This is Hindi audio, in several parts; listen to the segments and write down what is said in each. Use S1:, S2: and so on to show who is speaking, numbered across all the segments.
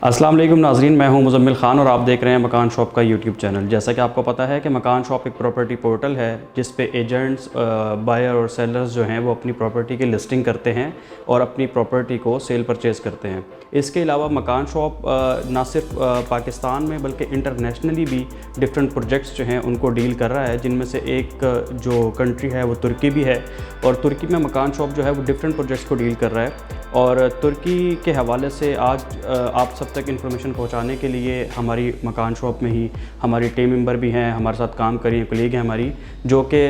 S1: अस्सलाम वालेकुम नाज़रीन, मैं हूं मुज़म्मिल ख़ान और आप देख रहे हैं मकान शॉप का यूट्यूब चैनल। जैसा कि आपको पता है कि मकान शॉप एक प्रॉपर्टी पोर्टल है जिस पे एजेंट्स, बायर और सेलर्स जो हैं वो अपनी प्रॉपर्टी की लिस्टिंग करते हैं और अपनी प्रॉपर्टी को सेल परचेज़ करते हैं। इसके अलावा मकान शॉप ना सिर्फ पाकिस्तान में बल्कि इंटरनेशनली भी डिफरेंट प्रोजेक्ट्स जो हैं उनको डील कर रहा है, जिनमें से एक जो कंट्री है वो तुर्की भी है। और तुर्की में मकान शॉप जो है वो डिफरेंट प्रोजेक्ट्स को डील कर रहा है। और तुर्की के हवाले से आज आप सब तक इन्फॉर्मेशन पहुंचाने के लिए हमारी मकान शॉप में ही हमारी टीम मेंबर भी हैं, हमारे साथ काम कर रही हैं, कलीग हैं हमारी, जो कि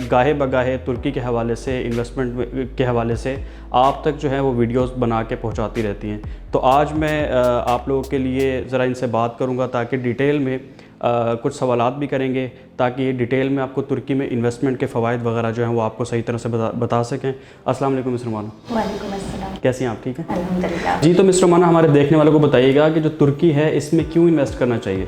S1: गाहे बगाहे तुर्की के हवाले से, इन्वेस्टमेंट के हवाले से आप तक जो है वो वीडियोस बना के पहुंचाती रहती हैं। तो आज मैं आप लोगों के लिए ज़रा इनसे बात करूंगा ताकि डिटेल में कुछ सवालात भी करेंगे, ताकि ये डिटेल में आपको तुर्की में इन्वेस्टमेंट के फ़वाइद वगैरह जो हैं वो आपको सही तरह से बता सकें। अस्सलाम वालेकुम मिस्टर माना।
S2: वालेकुम अस्सलाम।
S1: कैसे हैं आप? ठीक हैं
S2: अल्हम्दुलिल्लाह।
S1: जी। तो मिस्टर माना, हमारे देखने वालों को बताइएगा कि जो तुर्की है इसमें क्यों इन्वेस्ट करना चाहिए।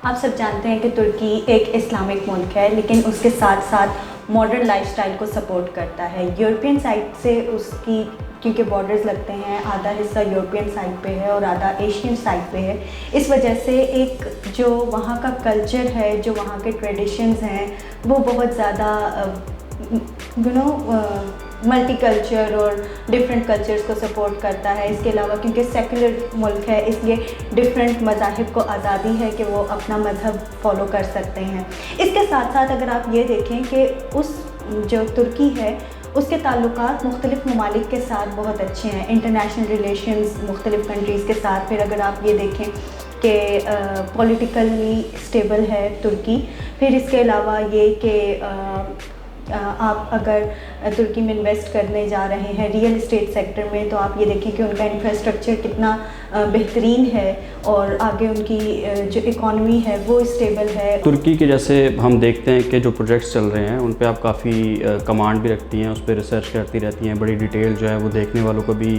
S2: आप सब जानते हैं कि तुर्की एक इस्लामिक मुल्क है, लेकिन उसके साथ साथ मॉडर्न लाइफस्टाइल को सपोर्ट करता है। यूरोपियन साइड से उसकी क्योंकि बॉर्डर्स लगते हैं, आधा हिस्सा यूरोपियन साइड पे है और आधा एशियन साइड पे है। इस वजह से एक जो वहाँ का कल्चर है, जो वहाँ के ट्रेडिशंस हैं, वो बहुत ज़्यादा मल्टी कल्चर और डिफरेंट कल्चर्स को सपोर्ट करता है। इसके अलावा क्योंकि सेकुलर मुल्क है, इसलिए डिफरेंट मज़ाहिब को आज़ादी है कि वो अपना मज़हब फॉलो कर सकते हैं। इसके साथ साथ अगर आप ये देखें कि उस जो तुर्की है उसके ताल्लुकात मुख्तलिफ़ ममालिक के साथ बहुत अच्छे हैं, इंटरनेशनल रिलेशंस मुख्तलिफ़ कंट्रीज़ के साथ। फिर अगर आप ये देखें कि पॉलिटिकली स्टेबल है तुर्की। फिर इसके अलावा ये कि आप अगर तुर्की में इन्वेस्ट करने जा रहे हैं रियल इस्टेट सेक्टर में, तो आप ये देखें कि उनका इंफ्रास्ट्रक्चर कितना बेहतरीन है और आगे उनकी जो इकॉनमी है वो स्टेबल है। तुर्की
S1: के जैसे हम देखते हैं कि जो प्रोजेक्ट्स चल रहे हैं उन पे आप काफ़ी कमांड भी रखती हैं, उस पर रिसर्च करती रहती हैं, बड़ी डिटेल जो है वो देखने वालों को भी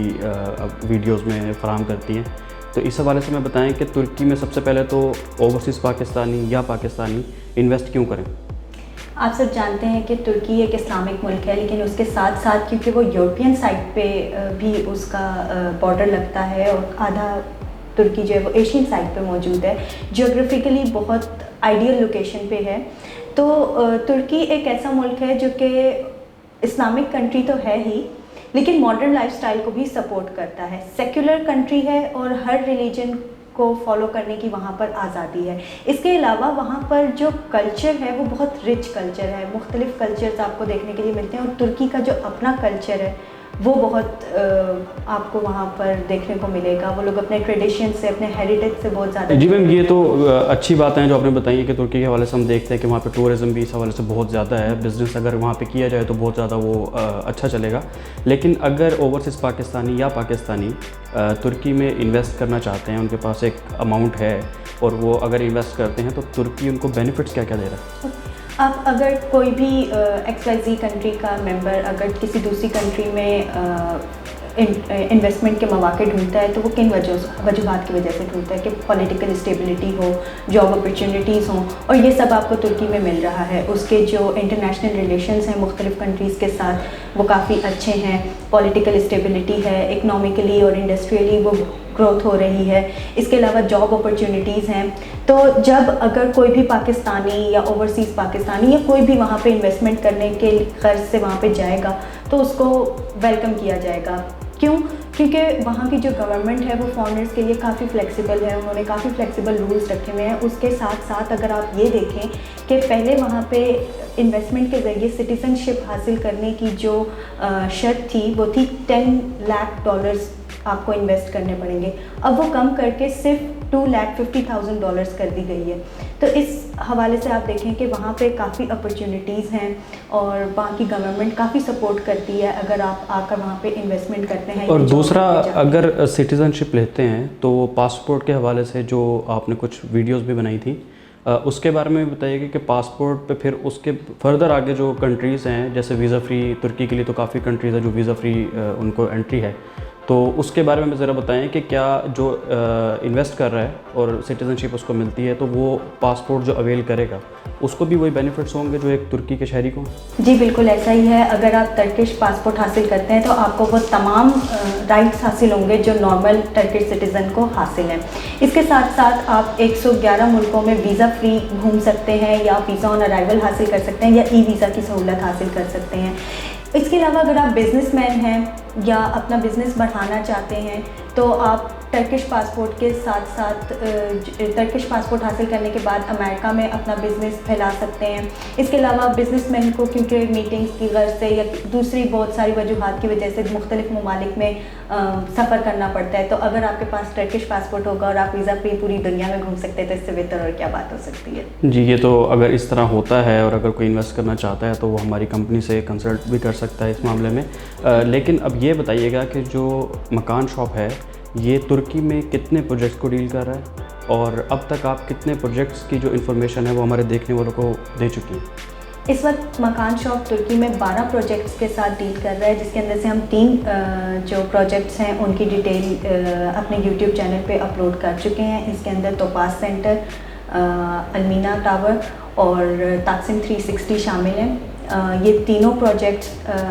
S1: वीडियोज़ में फराहम करती हैं। तो इस हवाले से मैं बताएं कि तुर्की में सबसे पहले तो ओवरसीज़ पाकिस्तानी या पाकिस्तानी इन्वेस्ट क्यों करें।
S2: आप सब जानते हैं कि तुर्की एक इस्लामिक मुल्क है, लेकिन उसके साथ साथ क्योंकि वो यूरोपियन साइड पे भी उसका बॉर्डर लगता है और आधा तुर्की जो है वो एशियन साइड पे मौजूद है, जियोग्राफिकली बहुत आइडियल लोकेशन पे है। तो तुर्की एक ऐसा मुल्क है जो कि इस्लामिक कंट्री तो है ही, लेकिन मॉडर्न लाइफस्टाइल को भी सपोर्ट करता है। सेक्युलर कंट्री है और हर रिलीजन को फॉलो करने की वहाँ पर आज़ादी है। इसके अलावा वहाँ पर जो कल्चर है वो बहुत रिच कल्चर है, मुख्तलिफ़ कल्चर्स आपको देखने के लिए मिलते हैं और तुर्की का जो अपना कल्चर है वो बहुत आपको वहाँ पर देखने को मिलेगा। वो लोग अपने ट्रेडिशन से, अपने हेरिटेज से बहुत ज़्यादा।
S1: जी मैम, ये तो अच्छी बात है जो आपने बताई है कि तुर्की के हवाले से हम देखते हैं कि वहाँ पे टूरिज़्म भी इस हवाले से बहुत ज़्यादा है। बिज़नेस अगर वहाँ पे किया जाए तो बहुत ज़्यादा वो अच्छा चलेगा। लेकिन अगर ओवरसीज़ पाकिस्तानी या पाकिस्तानी तुर्की में इन्वेस्ट करना चाहते हैं, उनके पास एक अमाउंट है और वो अगर इन्वेस्ट करते हैं तो तुर्की उनको बेनिफिट्स क्या क्या दे रहा है।
S2: आप अगर कोई भी XYZ कंट्री का मेंबर अगर किसी दूसरी कंट्री में इन्वेस्टमेंट के मौके ढूंढता है तो वो किन वजूहात की वजह से ढूंढता है कि पॉलिटिकल स्टेबिलिटी हो, जॉब अपॉर्चुनिटीज़ हों, और ये सब आपको तुर्की में मिल रहा है। उसके जो इंटरनेशनल रिलेशंस हैं मुख्तलिफ़ कंट्रीज़ के साथ वो काफ़ी अच्छे हैं, पॉलिटिकल स्टेबिलिटी है, इकनॉमिकली और इंडस्ट्रियली वो ग्रोथ हो रही है। इसके अलावा जॉब अपॉर्चुनिटीज़ हैं। तो जब अगर कोई भी पाकिस्तानी या ओवरसीज़ पाकिस्तानी या कोई भी वहाँ पे इन्वेस्टमेंट करने के ख़र्च से वहाँ पे जाएगा तो उसको वेलकम किया जाएगा। क्यों? क्योंकि वहाँ की जो गवर्नमेंट है वो फॉरेनर्स के लिए काफ़ी फ्लेक्सिबल है, उन्होंने काफ़ी फ्लेक्सिबल रूल्स रखे हुए हैं। उसके साथ साथ अगर आप ये देखें कि पहले वहाँ पे इन्वेस्टमेंट के ज़रिए सिटीज़नशिप हासिल करने की जो शर्त थी वो थी $10 लाख आपको इन्वेस्ट करने पड़ेंगे। अब वो कम करके सिर्फ $2,50,000 कर दी गई है। तो इस हवाले से आप देखें कि वहाँ पे काफ़ी अपॉर्चुनिटीज़ हैं और वहाँ की गवर्नमेंट काफ़ी सपोर्ट करती है अगर आप आकर वहाँ पे इन्वेस्टमेंट करते हैं।
S1: और दूसरा, अगर सिटीज़नशिप लेते हैं तो पासपोर्ट के हवाले से जो आपने कुछ वीडियोस भी बनाई थी उसके बारे में बताइएगा कि पासपोर्ट पे फिर उसके फर्दर आगे जो कंट्रीज़ हैं, जैसे वीज़ा फ्री, तुर्की के लिए तो काफ़ी कंट्रीज़ है जो वीज़ा फ्री उनको एंट्री है, तो उसके बारे में ज़रा बताएं कि क्या जो इन्वेस्ट कर रहा है और सिटीज़नशिप उसको मिलती है तो वो पासपोर्ट जो अवेल करेगा उसको भी वही बेनिफिट्स होंगे जो एक तुर्की के शहरी को?
S2: जी बिल्कुल ऐसा ही है। अगर आप टर्किश पासपोर्ट हासिल करते हैं तो आपको वो तमाम राइट्स हासिल होंगे जो नॉर्मल टर्किश सिटीज़न को हासिल हैं। इसके साथ साथ आप 111 मुल्कों में वीज़ा फ्री घूम सकते हैं या वीज़ा ऑन अराइवल हासिल कर सकते हैं या ई वीज़ा की सहूलत हासिल कर सकते हैं। इसके अलावा अगर आप बिज़नेसमैन हैं या अपना बिज़नेस बढ़ाना चाहते हैं तो आप टर्किश पासपोर्ट के साथ साथ टर्किश पासपोर्ट हासिल करने के बाद अमेरिका में अपना बिज़नेस फैला सकते हैं। इसके अलावा बिज़नेसमैन को क्योंकि मीटिंग्स की गर्ज से या दूसरी बहुत सारी वजूहात की वजह से मुख्तलिफ ममालिक में सफ़र करना पड़ता है, तो अगर आपके पास टर्किश पासपोर्ट होगा और आप वीज़ा फ्री पूरी दुनिया में घूम सकते हैं तो इससे बेहतर और क्या बात हो सकती है।
S1: जी, ये तो अगर इस तरह होता है और अगर कोई इन्वेस्ट करना चाहता है तो वो हमारी कंपनी से कंसल्ट भी कर सकता है इस मामले में। लेकिन अब ये बताइएगा कि जो मकान शॉप है ये तुर्की में कितने प्रोजेक्ट्स को डील कर रहा है और अब तक आप कितने प्रोजेक्ट्स की जो इन्फॉर्मेशन है वो हमारे देखने वालों को दे चुकी है?
S2: इस वक्त मकान शॉप तुर्की में 12 प्रोजेक्ट्स के साथ डील कर रहा है, जिसके अंदर से हम 3 जो प्रोजेक्ट्स हैं उनकी डिटेल अपने यूट्यूब चैनल पे अपलोड कर चुके हैं। इसके अंदर तोपास सेंटर, अलमीना टावर और ताकसिम 360 शामिल हैं। ये तीनों प्रोजेक्ट्स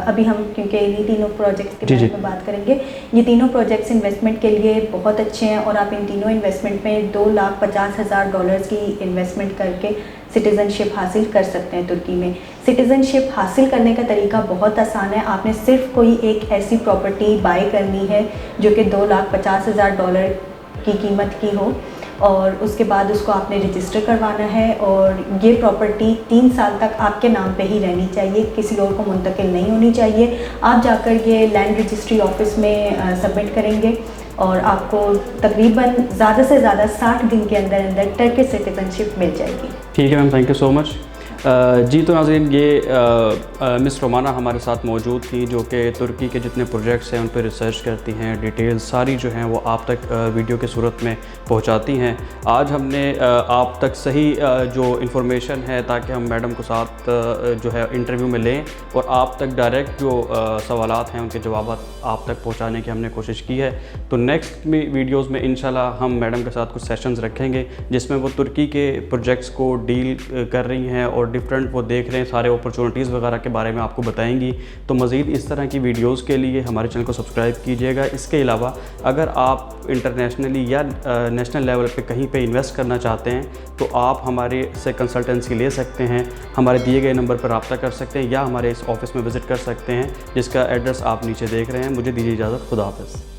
S2: अभी हम क्योंकि इन्हीं तीनों प्रोजेक्ट्स के बारे में बात करेंगे। ये तीनों प्रोजेक्ट्स इन्वेस्टमेंट के लिए बहुत अच्छे हैं और आप इन तीनों इन्वेस्टमेंट में $2,50,000 की इन्वेस्टमेंट करके सिटीज़नशिप हासिल कर सकते हैं तुर्की में। सिटीज़नशिप हासिल करने का तरीका बहुत आसान है। आपने सिर्फ कोई एक ऐसी प्रॉपर्टी बाय करनी है जो कि $2,50,000 की कीमत की हो और उसके बाद उसको आपने रजिस्टर करवाना है और ये प्रॉपर्टी 3 साल तक आपके नाम पे ही रहनी चाहिए, किसी और को मुंतकिल नहीं होनी चाहिए। आप जाकर ये लैंड रजिस्ट्री ऑफिस में सबमिट करेंगे और आपको तकरीबन ज़्यादा से ज़्यादा 60 दिन के अंदर अंदर टर्किश सिटीज़नशिप मिल जाएगी।
S1: ठीक है ma'am, thank you so much. जी तो नाज़रीन, ये मिस रोमाना हमारे साथ मौजूद थी जो कि तुर्की के जितने प्रोजेक्ट्स हैं उन पर रिसर्च करती हैं, डिटेल्स सारी जो हैं वो आप तक वीडियो के सूरत में पहुंचाती हैं। आज हमने आप तक सही जो इन्फॉर्मेशन है ताकि हम मैडम को साथ जो है इंटरव्यू में लें और आप तक डायरेक्ट जो सवालात हैं उनके जवाब आप तक पहुँचाने की हमने कोशिश की है। तो नेक्स्ट वीडियोज़ में इंशाल्लाह हम मैडम के साथ कुछ सेशंस रखेंगे जिसमें वो तुर्की के प्रोजेक्ट्स को डील कर रही हैं और डिफरेंट वो देख रहे हैं, सारे अपॉर्चुनिटीज़ वगैरह के बारे में आपको बताएंगी। तो मज़ीद इस तरह की वीडियोस के लिए हमारे चैनल को सब्सक्राइब कीजिएगा। इसके अलावा अगर आप इंटरनेशनली या नेशनल लेवल पे कहीं पे इन्वेस्ट करना चाहते हैं तो आप हमारे से कंसल्टेंसी ले सकते हैं, हमारे दिए गए नंबर पर रब्ता कर सकते हैं या हमारे इस ऑफ़िस में विज़िट कर सकते हैं जिसका एड्रेस आप नीचे देख रहे हैं। मुझे दीजिए इजाज़त, खुदा हाफ़िज़।